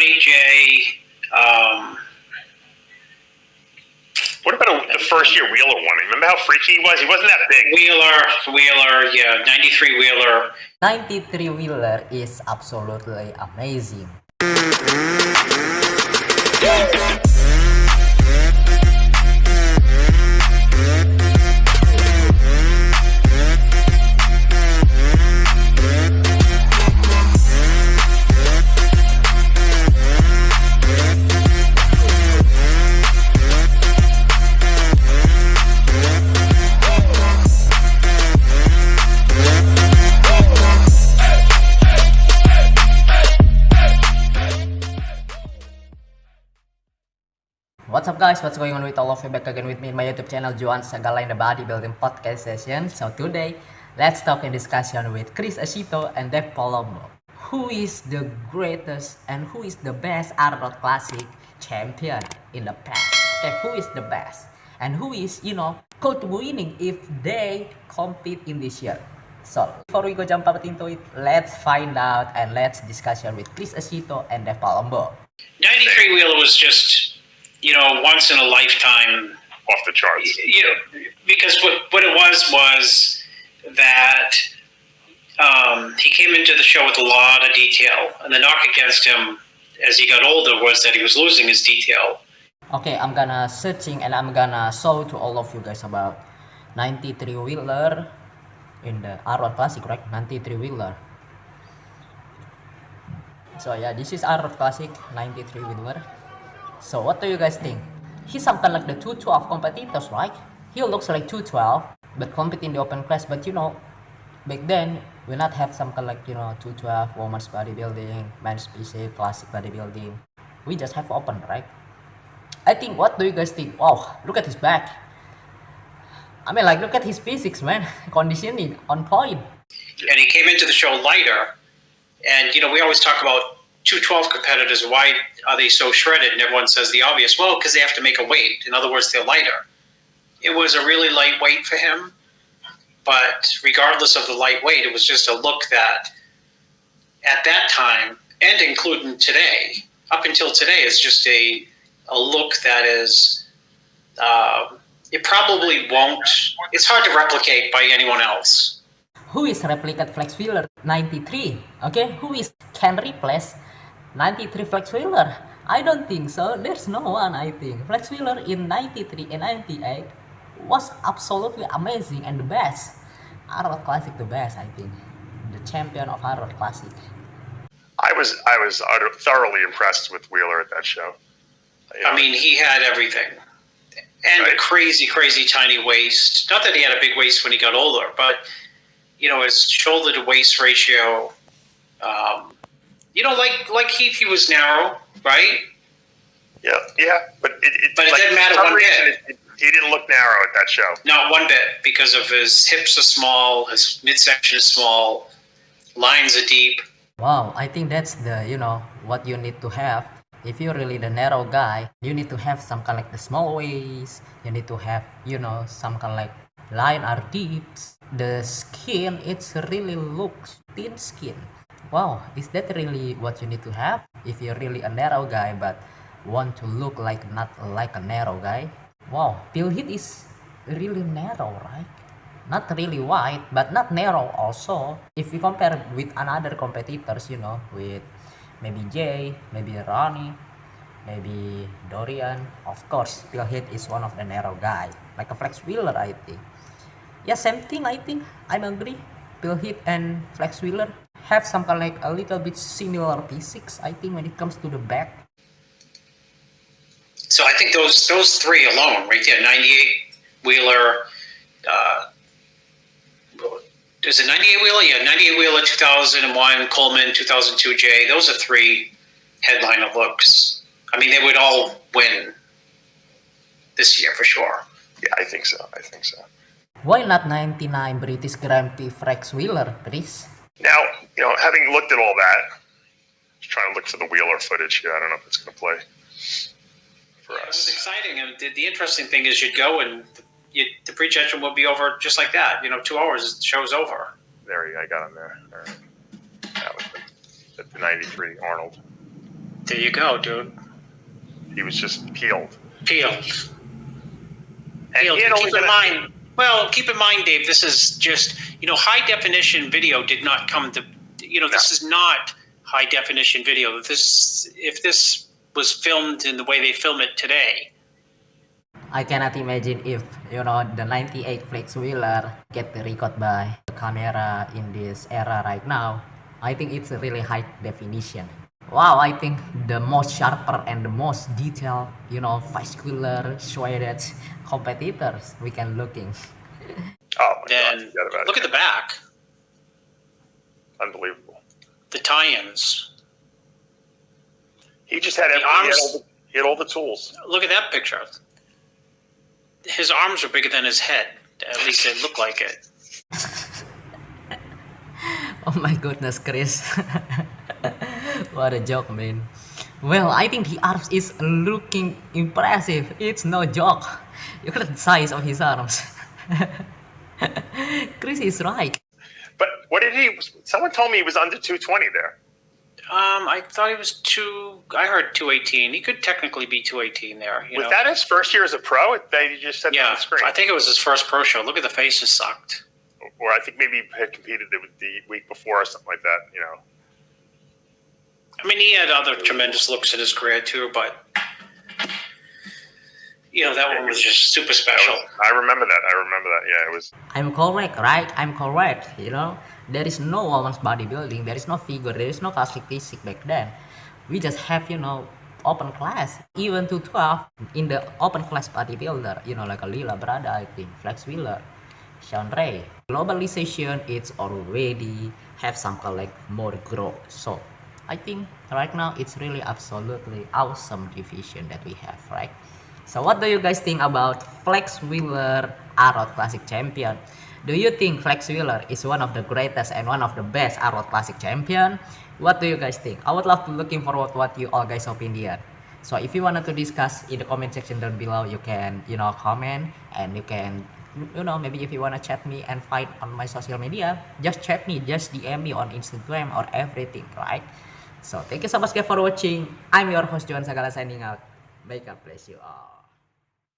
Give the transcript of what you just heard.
Arnie, Jay. What about the first year Wheeler won? Remember how freaky he was? He wasn't that big. Wheeler, yeah, 93 Wheeler. 93 Wheeler is absolutely amazing. What's up guys, what's going on with all of you? Back again with me in my YouTube channel Joan, Sagala in the Bodybuilding podcast session. So today, let's talk in discussion with Chris Aceto and Palumbo. Who is the greatest and who is the best Arnold Classic champion in the past? Okay, who is the best? And who is, could be winning if they compete in this year? So, before we go jump out into it, let's find out and let's discussion with Chris Aceto and Palumbo. 93 Wheeler was just, once in a lifetime. Off the charts. Because what it was that he came into the show with a lot of detail, and the knock against him as he got older was that he was losing his detail. Okay, I'm gonna searching and I'm gonna show to all of you guys about 93 Wheeler in the Arnold Classic, right? 93 Wheeler. So yeah, this is Arnold Classic 93 Wheeler. So what do you guys think? He's something like the 212 competitors, right? He looks like 212, but compete in the open class. But back then we not have something like 212 women's bodybuilding, men's PC, classic bodybuilding. We just have open, right? I think. What do you guys think? Wow, look at his back. I mean, like, look at his physics, man. Conditioning on point. And he came into the show lighter. And we always talk about 212 competitors, why are they so shredded? And everyone says the obvious, well, because they have to make a weight. In other words, they're lighter. It was a really light weight for him, but regardless of the light weight, it was just a look that at that time, and including today, up until today, is just a look that is, it probably won't, it's hard to replicate by anyone else. Who is replicate Flex Wheeler 93? Okay, who can replace 93 Flex Wheeler? I don't think so. There's no one, I think. Flex Wheeler in 93 and 98 was absolutely amazing and the best. Arnold Classic the best, I think. The champion of Arnold Classic. I was thoroughly impressed with Wheeler at that show. I mean, he had everything. And right. A crazy, crazy tiny waist. Not that he had a big waist when he got older, but his shoulder to waist ratio, like Heath, he was narrow, right? Yeah, but it didn't matter one bit. He didn't look narrow at that show. Not one bit, because of his hips are small, his midsection is small, lines are deep. Wow, I think that's the, what you need to have. If you're really the narrow guy, you need to have some kind of like the small waist. You need to have, some kind of like line are deep. The skin, it's really looks thin skin. Wow, is that really what you need to have if you're really a narrow guy but want to look like not like a narrow guy? Wow, Bill Heath is really narrow, right? Not really wide, but not narrow also. If we compare with another competitors, with maybe Jay, maybe Ronnie, maybe Dorian, of course, Bill Heath is one of the narrow guy, like a Flex Wheeler, I think. Yeah, same thing, I think. I agree. Bill Heath and Flex Wheeler have some kind of like a little bit similar physics, I think, when it comes to the back. So I think those three alone, right there, 98 Wheeler, is it 98 Wheeler? Yeah, 98 Wheeler, 2001 Coleman, 2002 Jay. Those are three headliner looks. I mean, they would all win this year for sure. Yeah, I think so. Why not 99 British Grand Prix Flex Wheeler, Chris? Now, having looked at all that, just trying to look for the Wheeler footage here. I don't know if it's going to play for us. It was exciting, and the interesting thing is you'd go and the pre-judgment would be over just like that. 2 hours, the show's over. There, I got him there. That was the 93 Arnold. There you go, dude. He was just peeled. Peeled. And Peeled. he had only Keep in been mind. Well, keep in mind, Dave. This is just high definition video did not come to. This is not high definition video. If this was filmed in the way they film it today. I cannot imagine if the 98 flex wheeler get recorded by the camera in this era right now. I think it's a really high definition. Wow, I think the most sharper and the most detailed, vascular shredded competitors we can looking. Oh my Then God, forget about look it. at the back. Unbelievable. The tie-ins. He just had arms. he had all the tools. Look at that picture. His arms are bigger than his head. At least they look like it. Oh my goodness, Chris. What a joke, man. Well, I think the arms is looking impressive. It's no joke. Look at the size of his arms. Chris is right. But what did someone told me he was under 220 there. I thought he was I heard 218. He could technically be 218 there. Was that his first year as a pro? They just said that on Yeah, the screen. I think it was his first pro show. Look at the faces sucked. Or I think maybe he had competed the week before or something like that, I mean, he had other tremendous looks in his career too, but that one was just super special. I remember that. Yeah, it was. I'm correct, right? I'm correct. There is no women's bodybuilding. There is no figure. There is no classic physique back then. We just have, open class. Even to 12 in the open class bodybuilder, like a Lila Brada, I think, Flex Wheeler, Sean Ray. Globalization, it's already have some more growth. So I think right now it's really absolutely awesome division that we have, right? So what do you guys think about Flex Wheeler Arnold Classic Champion? Do you think Flex Wheeler is one of the greatest and one of the best Arnold Classic Champion? What do you guys think? I would love to looking forward what you all guys opinion. So if you wanted to discuss in the comment section down below, you can comment, and you can maybe if you want to chat me and find on my social media, just chat me, just DM me on Instagram or everything, right? So thank you so much guys for watching. I'm your host Joan Sagala signing out. May God bless you all.